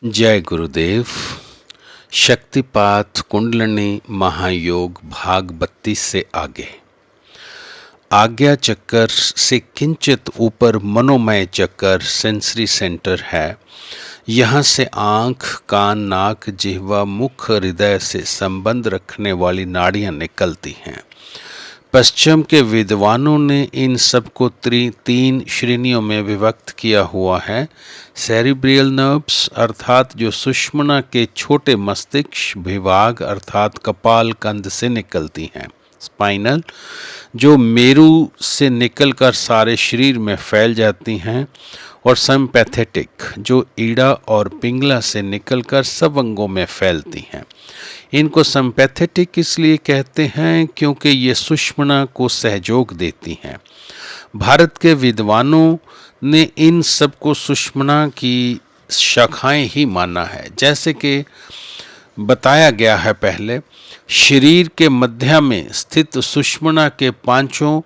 जय गुरुदेव। शक्तिपात कुंडलिनी महायोग भाग 32 से आगे। आज्ञा चक्कर से किंचित ऊपर मनोमय चक्कर सेंसरी सेंटर है। यहाँ से आंख, कान, नाक, जिह्वा, मुख, हृदय से संबंध रखने वाली नाड़ियां निकलती हैं। पश्चिम के विद्वानों ने इन सबको तीन श्रेणियों में विभक्त किया हुआ है। सेरिब्रियल नर्व्स अर्थात जो सुषुम्ना के छोटे मस्तिष्क विभाग अर्थात कपाल कंद से निकलती हैं। स्पाइनल जो मेरु से निकलकर सारे शरीर में फैल जाती हैं। और सिंपैथेटिक जो ईड़ा और पिंगला से निकलकर सब अंगों में फैलती हैं। इनको सिंपैथेटिक इसलिए कहते हैं क्योंकि ये सुषुम्ना को सहयोग देती हैं। भारत के विद्वानों ने इन सबको सुषुम्ना की शाखाएं ही माना है। जैसे कि बताया गया है पहले, शरीर के मध्य में स्थित सुषुम्ना के पांचों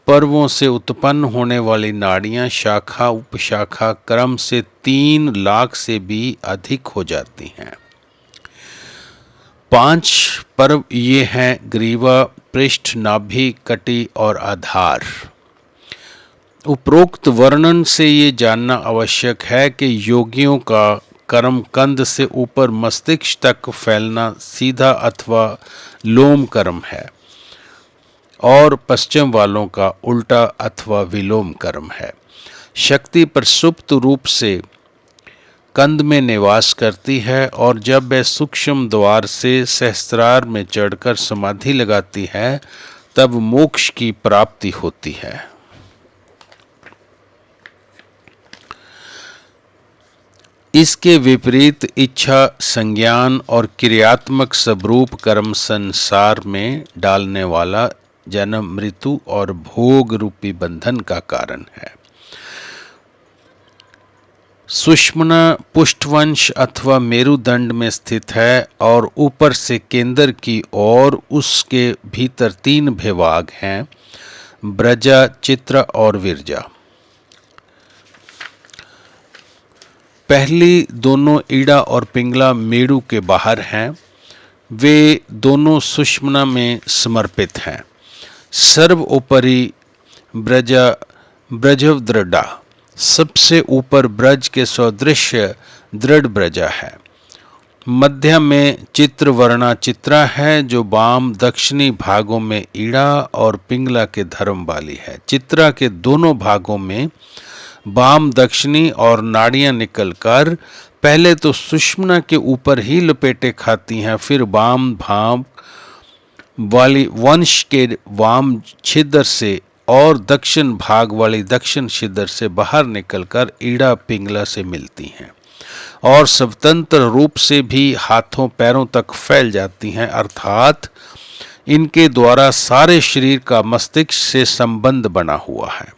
पर्वों से उत्पन्न होने वाली नाड़ियां शाखा उपशाखा क्रम से 3 लाख से भी अधिक हो जाती हैं। 5 पर्व ये हैं ग्रीवा, पृष्ठ, नाभि, कटी और आधार। उपरोक्त वर्णन से ये जानना आवश्यक है कि योगियों का कर्म कंद से ऊपर मस्तिष्क तक फैलना सीधा अथवा लोम कर्म है और पश्चिम वालों का उल्टा अथवा विलोम कर्म है। शक्ति प्रसुप्त रूप से कंद में निवास करती है और जब वह सूक्ष्म द्वार से सहस्त्रार में चढ़कर समाधि लगाती है तब मोक्ष की प्राप्ति होती है। इसके विपरीत इच्छा, संज्ञान और क्रियात्मक स्वरूप कर्म संसार में डालने वाला जन्म, मृत्यु और भोग रूपी बंधन का कारण है। सुषुम्ना पुष्ठवंश अथवा मेरुदंड में स्थित है और ऊपर से केंद्र की ओर उसके भीतर 3 विभाग हैं, ब्रजा, चित्रा और विरजा। पहली दोनों ईड़ा और पिंगला मेरु के बाहर हैं। वे दोनों सुषुम्ना में समर्पित हैं। सर्वोपरि ब्रजवदृढ़ा सबसे ऊपर ब्रज के सदृश दृढ़ ब्रजा है। मध्य में चित्रवर्णा चित्रा है जो वाम दक्षिणी भागों में ईड़ा और पिंगला के धर्म वाली है। चित्रा के दोनों भागों में वाम दक्षिणी और नाड़ियां निकलकर पहले तो सुषुम्ना के ऊपर ही लपेटे खाती हैं, फिर वाम भाग वाली वंश के वाम छिद्र से और दक्षिण भाग वाली दक्षिण छिद्र से बाहर निकलकर ईड़ा पिंगला से मिलती हैं और स्वतंत्र रूप से भी हाथों पैरों तक फैल जाती हैं, अर्थात इनके द्वारा सारे शरीर का मस्तिष्क से संबंध बना हुआ है।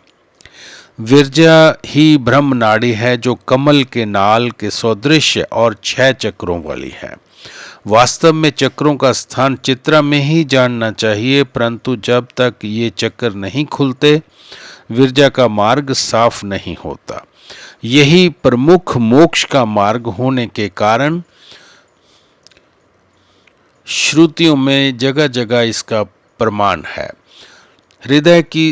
विरजा ही ब्रह्म नाड़ी है जो कमल के नाल के सदृश और 6 चक्रों वाली है। वास्तव में चक्रों का स्थान चित्रा में ही जानना चाहिए, परंतु जब तक ये चक्र नहीं खुलते विरजा का मार्ग साफ नहीं होता। यही प्रमुख मोक्ष का मार्ग होने के कारण श्रुतियों में जगह जगह इसका प्रमाण है। हृदय की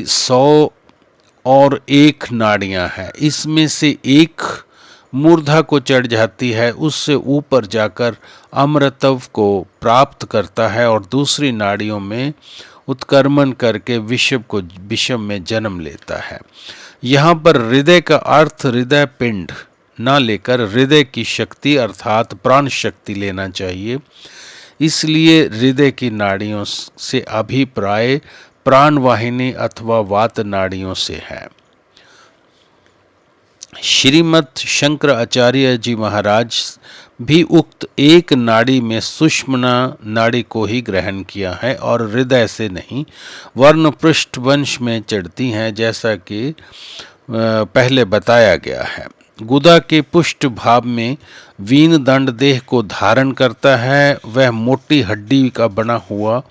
101 नाड़ियां हैं। इसमें से एक मूर्धा को चढ़ जाती है, उससे ऊपर जाकर अमृतत्व को प्राप्त करता है और दूसरी नाड़ियों में उत्क्रमण करके विषम में जन्म लेता है। यहाँ पर हृदय का अर्थ हृदय पिंड न लेकर हृदय की शक्ति अर्थात प्राण शक्ति लेना चाहिए। इसलिए हृदय की नाड़ियों से अभिप्राय प्राणवाहिनी अथवा वात नाड़ियों से है। श्रीमद शंकराचार्य जी महाराज भी उक्त एक नाड़ी में सुषुम्ना नाड़ी को ही ग्रहण किया है और हृदय से नहीं। वर्ण पृष्ठ वंश में चढ़ती हैं जैसा कि पहले बताया गया है। गुदा के पुष्ट भाव में वीन दंड देह को धारण करता है। वह मोटी हड्डी का बना हुआ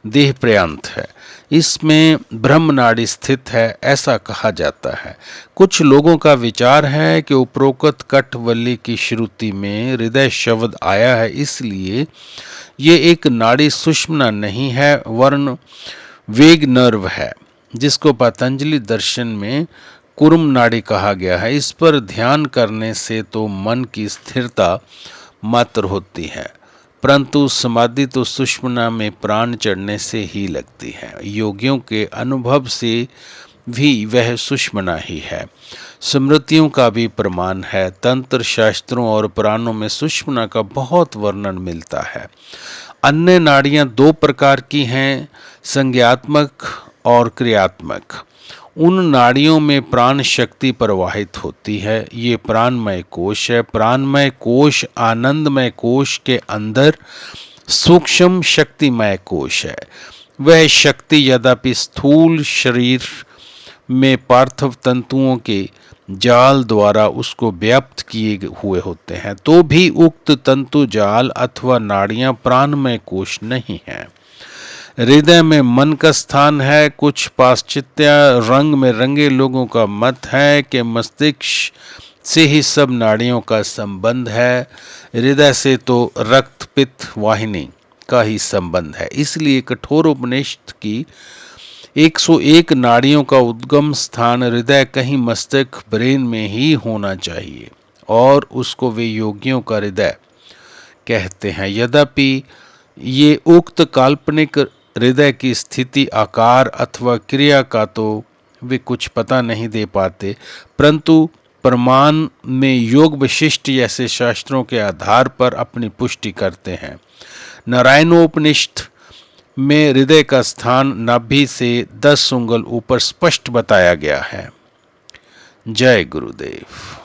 देह पर्यंत है। इसमें ब्रह्म नाड़ी स्थित है, ऐसा कहा जाता है। कुछ लोगों का विचार है कि उपरोक्त कठवल्ली की श्रुति में हृदय शब्द आया है, इसलिए ये एक नाड़ी सुषुम्ना नहीं है वरन वेग नर्व है, जिसको पतंजलि दर्शन में कुर्म नाड़ी कहा गया है। इस पर ध्यान करने से तो मन की स्थिरता मात्र होती है, परंतु समाधि तो सुषुम्ना में प्राण चढ़ने से ही लगती है। योगियों के अनुभव से भी वह सुषुम्ना ही है। स्मृतियों का भी प्रमाण है। तंत्र शास्त्रों और पुराणों में सुषुम्ना का बहुत वर्णन मिलता है। अन्य नाड़ियां दो प्रकार की हैं, संज्ञात्मक और क्रियात्मक। उन नाड़ियों में प्राण शक्ति प्रवाहित होती है। ये प्राणमय कोश है। प्राणमय कोश आनंदमय कोश के अंदर सूक्ष्म शक्तिमय कोश है। वह शक्ति यद्यपि स्थूल शरीर में पार्थिव तंतुओं के जाल द्वारा उसको व्याप्त किए हुए होते हैं, तो भी उक्त तंतु जाल अथवा नाड़ियां प्राणमय कोश नहीं है। हृदय में मन का स्थान है। कुछ पाश्चात्य रंग में रंगे लोगों का मत है कि मस्तिष्क से ही सब नाड़ियों का संबंध है। हृदय से तो रक्त पित्त वाहिनी का ही संबंध है। इसलिए कठोपनिषद की 101 नाड़ियों का उद्गम स्थान हृदय कहीं मस्तिष्क ब्रेन में ही होना चाहिए और उसको वे योगियों का हृदय कहते हैं। यद्यपि ये उक्त काल्पनिक हृदय की स्थिति, आकार अथवा क्रिया का तो वे कुछ पता नहीं दे पाते, परंतु प्रमाण में योग विशिष्ट जैसे शास्त्रों के आधार पर अपनी पुष्टि करते हैं। नारायणोपनिषद में हृदय का स्थान नाभि से 10 उंगल ऊपर स्पष्ट बताया गया है। जय गुरुदेव।